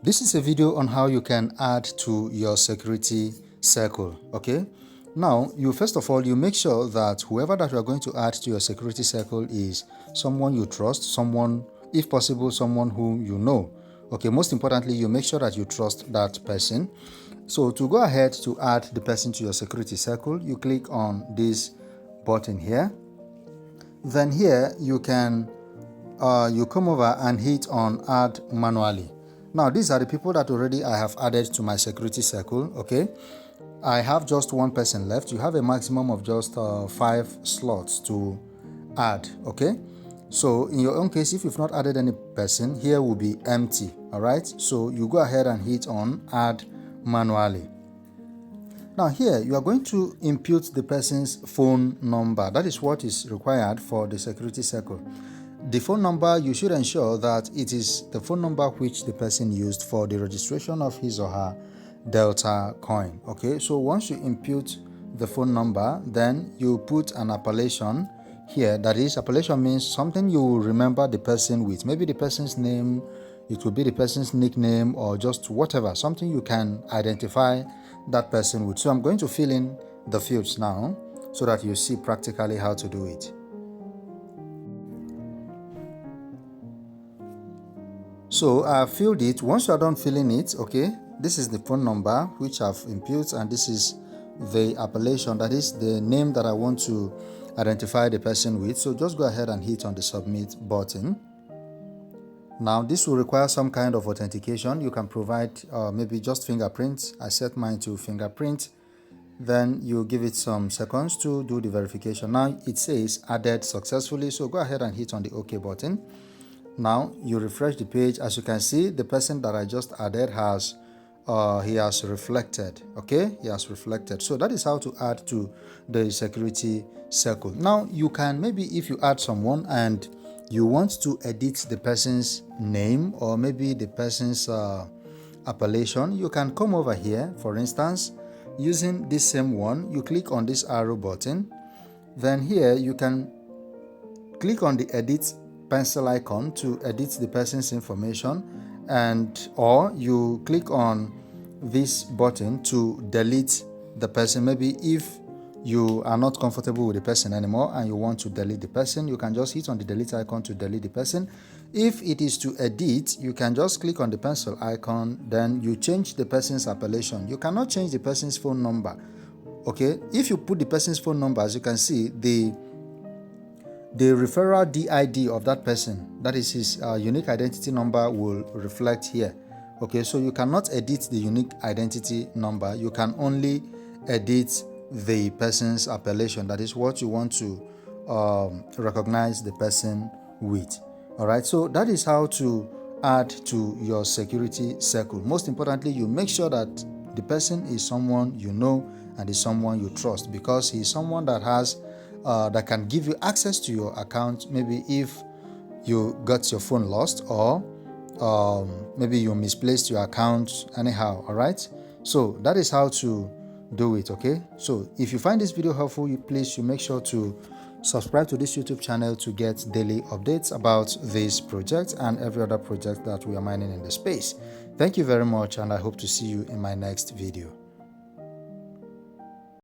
This is a video on how you can add to your security circle. Okay, now you first of all you make sure that whoever that you are going to add to your security circle is someone you trust, someone, if possible, someone whom you know. Okay, most importantly, you make sure that you trust that person. So to go ahead to add the person to your security circle, you click on this button here. Then here you can you come over and hit on add manually. Now these are the people that already I have added to my security circle. Okay, I have just one person left. You have a maximum of just 5 slots to add. Okay, so in your own case, if you've not added any person, here will be empty. All right, so you go ahead and hit on add manually. Now here you are going to input the person's phone number. That is what is required for the security circle. The phone number, you should ensure that it is the phone number which the person used for the registration of his or her Delta coin. Okay, so once you input the phone number, then you put an appellation here. That is, appellation means something you will remember the person with. Maybe the person's name, it will be the person's nickname, or just whatever, something you can identify that person with. So I'm going to fill in the fields now so that you see practically how to do it. So I filled it. Once you are done filling it, okay, this is the phone number which I've input, and this is the appellation, that is the name that I want to identify the person with. So just go ahead and hit on the submit button. Now this will require some kind of authentication. You can provide maybe just fingerprints. I set mine to fingerprint. Then you give it some seconds to do the verification. Now it says added successfully, so go ahead and hit on the OK button. Now you refresh the page. As you can see, the person that I just added has he has reflected. Okay, he has reflected. So that is how to add to the security circle. Now you can, maybe if you add someone and you want to edit the person's name or maybe the person's appellation, you can come over here. For instance, using this same one, you click on this arrow button. Then here you can click on the edit pencil icon to edit the person's information, and or you click on this button to delete the person. Maybe if you are not comfortable with the person anymore and you want to delete the person, you can just hit on the delete icon to delete the person. If it is to edit, you can just click on the pencil icon, then you change the person's appellation. You cannot change the person's phone number. Okay, if you put the person's phone number, as you can see, the referral DID of that person, that is his unique identity number, will reflect here. Okay, so you cannot edit the unique identity number. You can only edit the person's appellation. That is what you want to recognize the person with. All right, so that is how to add to your security circle. Most importantly, you make sure that the person is someone you know and is someone you trust, because he is someone that has that can give you access to your account. Maybe if you got your phone lost, or maybe you misplaced your account anyhow. All right, so that is how to do it. Okay, so if you find this video helpful, you make sure to subscribe to this YouTube channel to get daily updates about this project and every other project that we are mining in the space. Thank you very much, and I hope to see you in my next video.